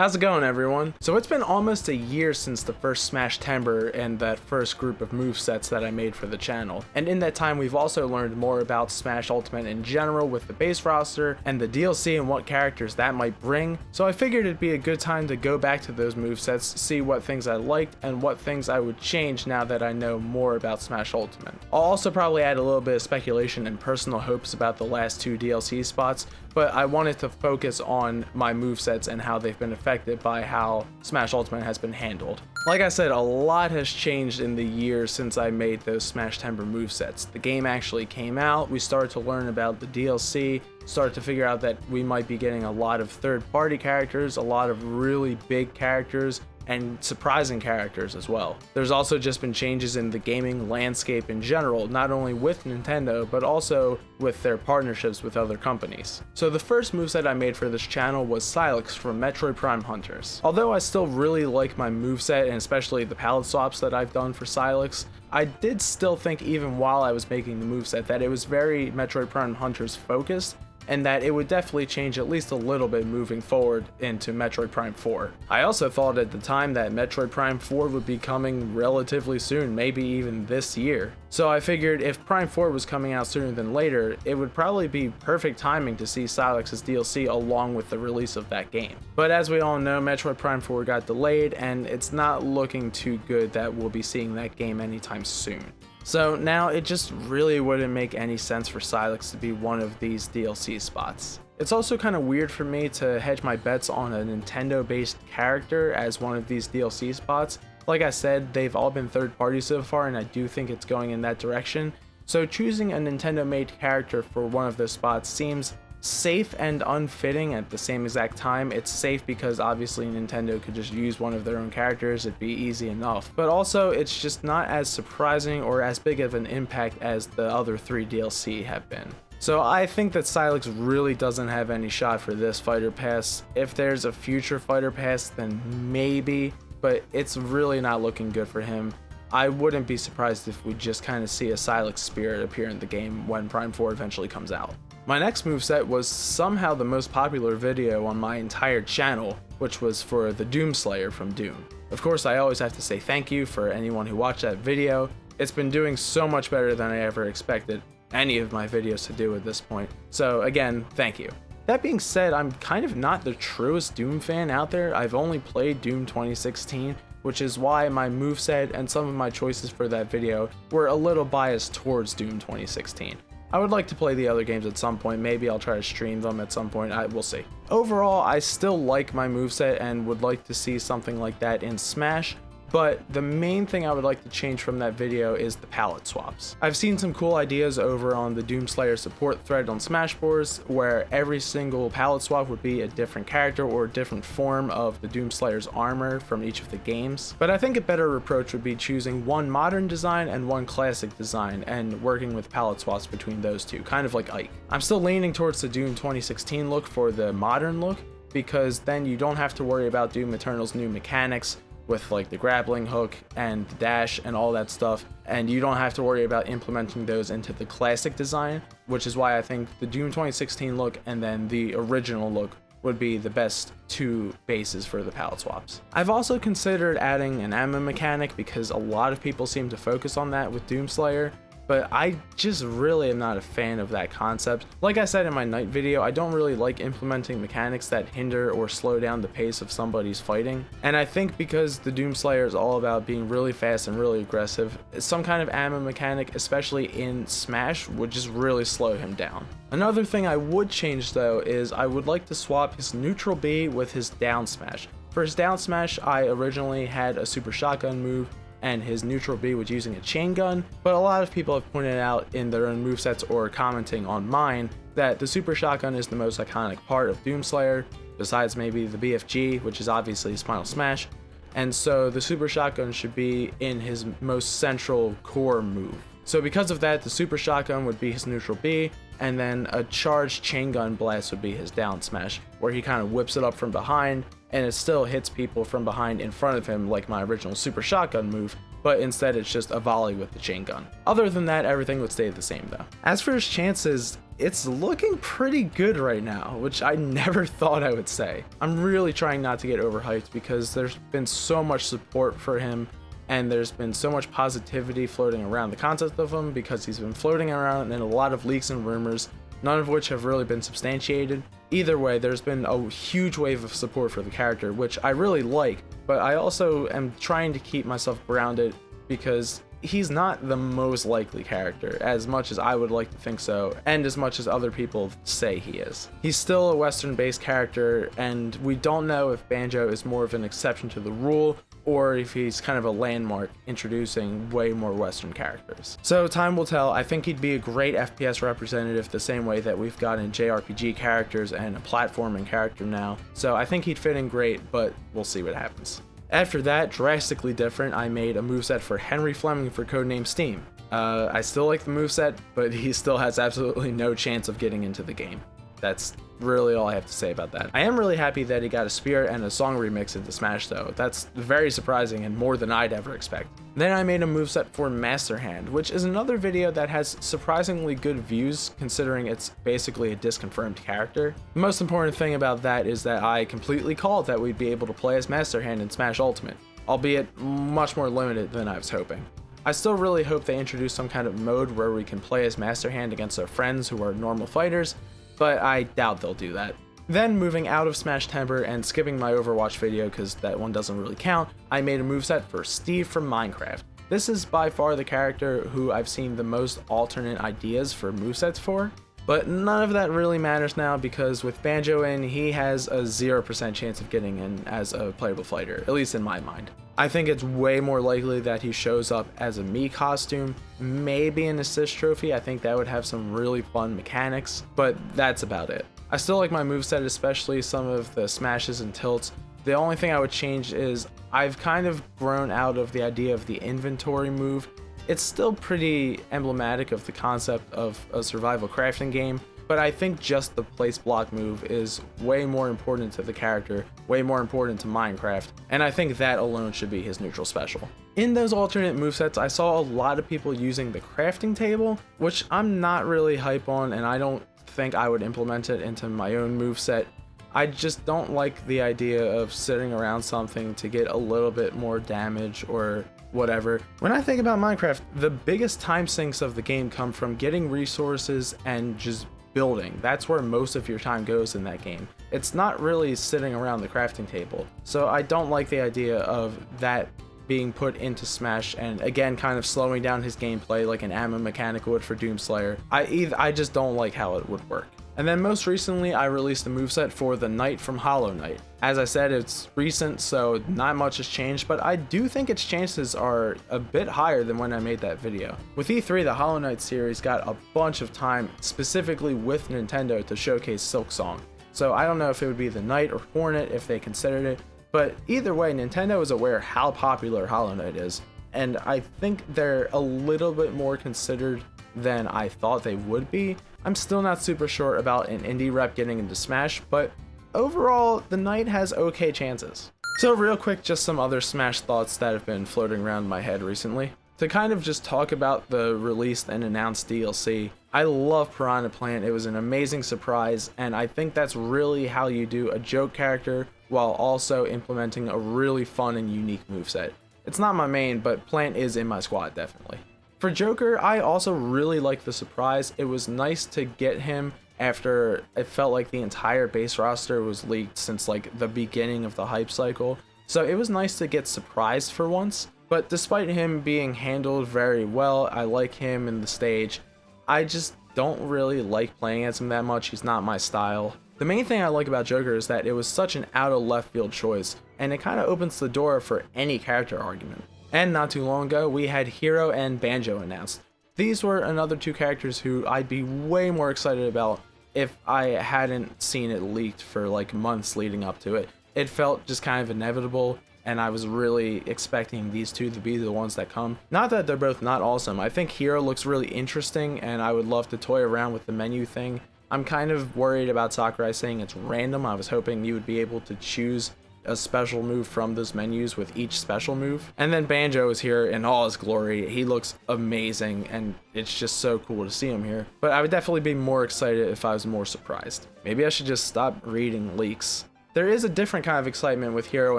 How's it going, everyone? So it's been almost a year since the first Smash Timber and that first group of movesets that I made for the channel. And in that time, we've also learned more about Smash Ultimate in general with the base roster and the DLC and what characters that might bring. So I figured it'd be a good time to go back to those movesets, see what things I liked and what things I would change now that I know more about Smash Ultimate. I'll also probably add a little bit of speculation and personal hopes about the last two DLC spots, but I wanted to focus on my movesets and how they've been affected by how Smash Ultimate has been handled. Like I said, a lot has changed in the years since I made those Smash Timber movesets. The game actually came out, we started to learn about the DLC, started to figure out that we might be getting a lot of third-party characters, a lot of really big characters, and surprising characters as well. There's also just been changes in the gaming landscape in general, not only with Nintendo, but also with their partnerships with other companies. So the first moveset I made for this channel was Sylux from Metroid Prime Hunters. Although I still really like my moveset, and especially the palette swaps that I've done for Sylux, I did still think even while I was making the moveset that it was very Metroid Prime Hunters focused, and that it would definitely change at least a little bit moving forward into Metroid Prime 4. I also thought at the time that Metroid Prime 4 would be coming relatively soon, maybe even this year. So I figured if Prime 4 was coming out sooner than later, it would probably be perfect timing to see Sylux's DLC along with the release of that game. But as we all know, Metroid Prime 4 got delayed, and it's not looking too good that we'll be seeing that game anytime soon. So now it just really wouldn't make any sense for Sylux to be one of these DLC spots. It's also kind of weird for me to hedge my bets on a Nintendo-based character as one of these DLC spots. Like I said, they've all been third party so far, and I do think it's going in that direction. So choosing a Nintendo-made character for one of those spots seems safe and unfitting at the same exact time. It's safe because obviously Nintendo could just use one of their own characters, it'd be easy enough. But also it's just not as surprising or as big of an impact as the other three DLC have been. So I think that Sylux really doesn't have any shot for this fighter pass. If there's a future fighter pass, then maybe, but it's really not looking good for him. I wouldn't be surprised if we just kind of see a Sylux spirit appear in the game when Prime 4 eventually comes out. My next moveset was somehow the most popular video on my entire channel, which was for the Doomslayer from Doom. Of course, I always have to say thank you for anyone who watched that video. It's been doing so much better than I ever expected any of my videos to do at this point. So again, thank you. That being said, I'm kind of not the truest Doom fan out there. I've only played Doom 2016, which is why my moveset and some of my choices for that video were a little biased towards Doom 2016. I would like to play the other games at some point. Maybe I'll try to stream them at some point. We'll see. Overall, I still like my moveset and would like to see something like that in Smash, but the main thing I would like to change from that video is the palette swaps. I've seen some cool ideas over on the Doomslayer support thread on Smashboards, where every single palette swap would be a different character or a different form of the Doomslayer's armor from each of the games. But I think a better approach would be choosing one modern design and one classic design and working with palette swaps between those two, kind of like Ike. I'm still leaning towards the Doom 2016 look for the modern look, because then you don't have to worry about Doom Eternal's new mechanics with like the grappling hook and the dash and all that stuff, and you don't have to worry about implementing those into the classic design, which is why I think the Doom 2016 look and then the original look would be the best two bases for the palette swaps. I've also considered adding an ammo mechanic because a lot of people seem to focus on that with Doomslayer, but I just really am not a fan of that concept. Like I said in my night video, I don't really like implementing mechanics that hinder or slow down the pace of somebody's fighting. And I think because the Doomslayer is all about being really fast and really aggressive, some kind of ammo mechanic, especially in Smash, would just really slow him down. Another thing I would change though is I would like to swap his neutral B with his down smash. For his down smash, I originally had a super shotgun move, and his neutral B was using a chain gun, but a lot of people have pointed out in their own movesets or commenting on mine that the super shotgun is the most iconic part of Doomslayer, besides maybe the BFG, which is obviously his final smash, and so the super shotgun should be in his most central core move. So because of that, the super shotgun would be his neutral B, and then a charged chain gun blast would be his down smash, where he kind of whips it up from behind, and it still hits people from behind in front of him like my original super shotgun move, but instead it's just a volley with the chain gun. Other than that, everything would stay the same though. As for his chances, it's looking pretty good right now, which I never thought I would say. I'm really trying not to get overhyped because there's been so much support for him and there's been so much positivity floating around the concept of him because he's been floating around in a lot of leaks and rumors, none of which have really been substantiated. Either way, there's been a huge wave of support for the character, which I really like, but I also am trying to keep myself grounded because he's not the most likely character, as much as I would like to think so, and as much as other people say he is. He's still a Western-based character, and we don't know if Banjo is more of an exception to the rule, or if he's kind of a landmark introducing way more Western characters. So time will tell. I think he'd be a great FPS representative the same way that we've gotten JRPG characters and a platforming character now. So I think he'd fit in great, but we'll see what happens. After that, drastically different, I made a moveset for Henry Fleming for Codename Steam. I still like the moveset, but he still has absolutely no chance of getting into the game. That's really all I have to say about that. I am really happy that he got a Spirit and a song remix into Smash though. That's very surprising and more than I'd ever expect. Then I made a moveset for Master Hand, which is another video that has surprisingly good views considering it's basically a disconfirmed character. The most important thing about that is that I completely called that we'd be able to play as Master Hand in Smash Ultimate, albeit much more limited than I was hoping. I still really hope they introduce some kind of mode where we can play as Master Hand against our friends who are normal fighters, but I doubt they'll do that. Then moving out of Smash Timber and skipping my Overwatch video because that one doesn't really count, I made a moveset for Steve from Minecraft. This is by far the character who I've seen the most alternate ideas for movesets for, but none of that really matters now because with Banjo in, he has a 0% chance of getting in as a playable fighter, at least in my mind. I think it's way more likely that he shows up as a Mii costume, maybe an assist trophy. I think that would have some really fun mechanics, but that's about it. I still like my moveset, especially some of the smashes and tilts. The only thing I would change is I've kind of grown out of the idea of the inventory move. It's still pretty emblematic of the concept of a survival crafting game, but I think just the place block move is way more important to the character, way more important to Minecraft, and I think that alone should be his neutral special. In those alternate movesets, I saw a lot of people using the crafting table, which I'm not really hype on, and I don't think I would implement it into my own moveset. I just don't like the idea of sitting around something to get a little bit more damage or whatever. When I think about Minecraft, the biggest time sinks of the game come from getting resources and just building. That's where most of your time goes in that game. It's not really sitting around the crafting table. So I don't like the idea of that being put into Smash and again kind of slowing down his gameplay like an ammo mechanic would for Doomslayer. I just don't like how it would work. And then most recently I released a moveset for the Knight from Hollow Knight. As I said, it's recent, so not much has changed, but I do think its chances are a bit higher than when I made that video. With E3, the Hollow Knight series got a bunch of time specifically with Nintendo to showcase Silk Song. So I don't know if it would be the Knight or Hornet if they considered it, but either way, Nintendo is aware how popular Hollow Knight is, and I think they're a little bit more considered than I thought they would be. I'm still not super sure about an indie rep getting into Smash, but overall, the Knight has okay chances. So real quick, just some other Smash thoughts that have been floating around my head recently. To kind of just talk about the released and announced DLC, I love Piranha Plant. It was an amazing surprise, and I think that's really how you do a joke character while also implementing a really fun and unique moveset. It's not my main, but Plant is in my squad, definitely. For Joker, I also really liked the surprise. It was nice to get him after it felt like the entire base roster was leaked since like the beginning of the hype cycle. So it was nice to get surprised for once. But despite him being handled very well, I like him in the stage. I just don't really like playing as him that much. He's not my style. The main thing I like about Joker is that it was such an out of left field choice, and it kind of opens the door for any character argument. And not too long ago, we had Hero and Banjo announced. These were another two characters who I'd be way more excited about if I hadn't seen it leaked for like months leading up to it. It felt just kind of inevitable, and I was really expecting these two to be the ones that come. Not that they're both not awesome. I think Hero looks really interesting, and I would love to toy around with the menu thing. I'm kind of worried about Sakurai saying it's random. I was hoping you would be able to choose a special move from those menus with each special move. And then Banjo is here in all his glory. He looks amazing, and it's just so cool to see him here. But I would definitely be more excited if I was more surprised. Maybe I should just stop reading leaks. There is a different kind of excitement with Hero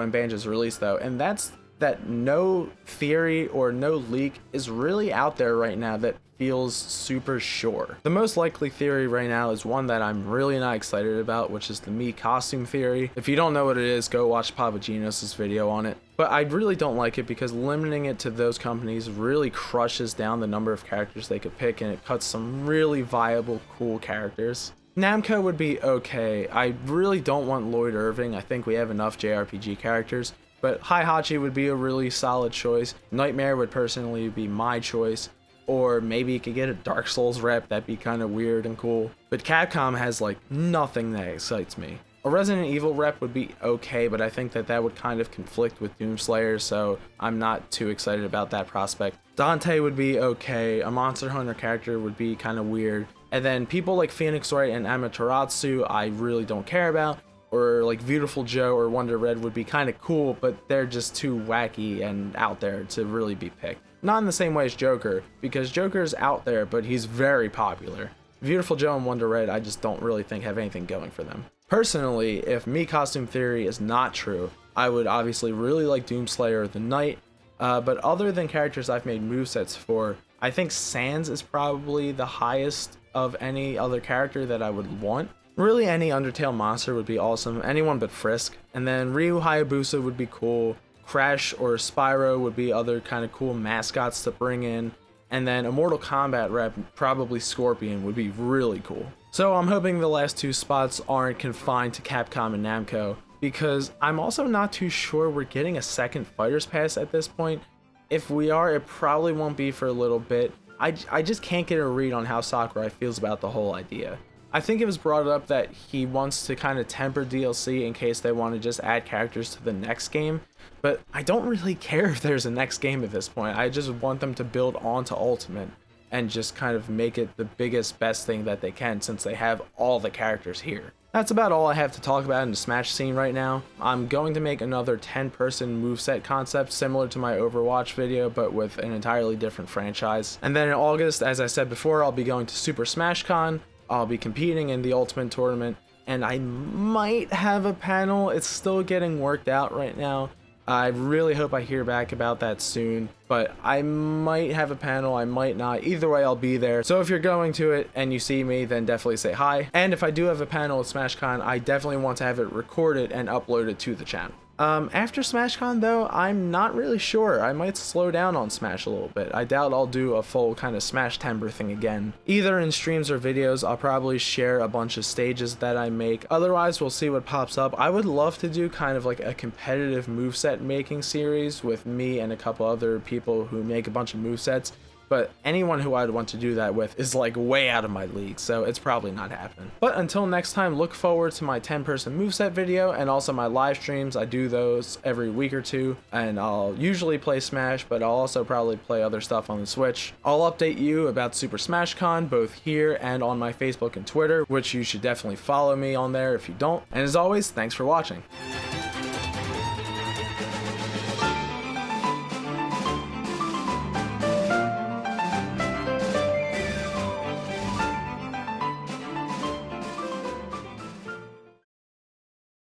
and Banjo's release though, and that's that no theory or no leak is really out there right now that feels super sure. The most likely theory right now is one that I'm really not excited about, which is the Mii costume theory. If you don't know what it is, go watch Papagenos' video on it. But I really don't like it because limiting it to those companies really crushes down the number of characters they could pick, and it cuts some really viable, cool characters. Namco would be okay. I really don't want Lloyd Irving. I think we have enough JRPG characters. But Heihachi would be a really solid choice. Nightmare would personally be my choice. Or maybe you could get a Dark Souls rep, that'd be kind of weird and cool. But Capcom has like nothing that excites me. A Resident Evil rep would be okay, but I think that would kind of conflict with Doomslayer, so I'm not too excited about that prospect. Dante would be okay, a Monster Hunter character would be kind of weird. And then people like Phoenix Wright and Amaterasu I really don't care about. Or like Beautiful Joe or Wonder Red would be kind of cool, but they're just too wacky and out there to really be picked. Not in the same way as Joker, because Joker's out there, but he's very popular. Beautiful Joe and Wonder Red I just don't really think have anything going for them. Personally, if Mii costume theory is not true, I would obviously really like Doomslayer the Knight, but other than characters I've made movesets for, I think Sans is probably the highest of any other character that I would want. Really any Undertale monster would be awesome, anyone but Frisk. And then Ryu Hayabusa would be cool, Crash or Spyro would be other kind of cool mascots to bring in, and then a Mortal Kombat rep, probably Scorpion, would be really cool. So I'm hoping the last two spots aren't confined to Capcom and Namco, because I'm also not too sure we're getting a second Fighter's Pass at this point. If we are, it probably won't be for a little bit. I just can't get a read on how Sakurai feels about the whole idea. I think it was brought up that he wants to kind of temper DLC in case they want to just add characters to the next game, but I don't really care if there's a next game at this point. I just want them to build onto Ultimate and just kind of make it the biggest, best thing that they can since they have all the characters here. That's about all I have to talk about in the Smash scene right now. I'm going to make another 10-person moveset concept similar to my Overwatch video, but with an entirely different franchise. And then in August, as I said before, I'll be going to Super Smash Con. I'll be competing in the Ultimate Tournament, and I might have a panel. It's still getting worked out right now. I really hope I hear back about that soon, but I might have a panel, I might not. Either way, I'll be there. So if you're going to it and you see me, then definitely say hi. And if I do have a panel at SmashCon, I definitely want to have it recorded and uploaded to the channel. After SmashCon though, I'm not really sure. I might slow down on Smash a little bit. I doubt I'll do a full kind of Smash Timber thing again. Either in streams or videos, I'll probably share a bunch of stages that I make. Otherwise, we'll see what pops up. I would love to do kind of like a competitive moveset making series with me and a couple other people who make a bunch of movesets. But anyone who I'd want to do that with is like way out of my league, so it's probably not happening. But until next time, look forward to my 10-person moveset video and also my live streams. I do those every week or two, and I'll usually play Smash, but I'll also probably play other stuff on the Switch. I'll update you about Super Smash Con both here and on my Facebook and Twitter, which you should definitely follow me on there if you don't. And as always, thanks for watching.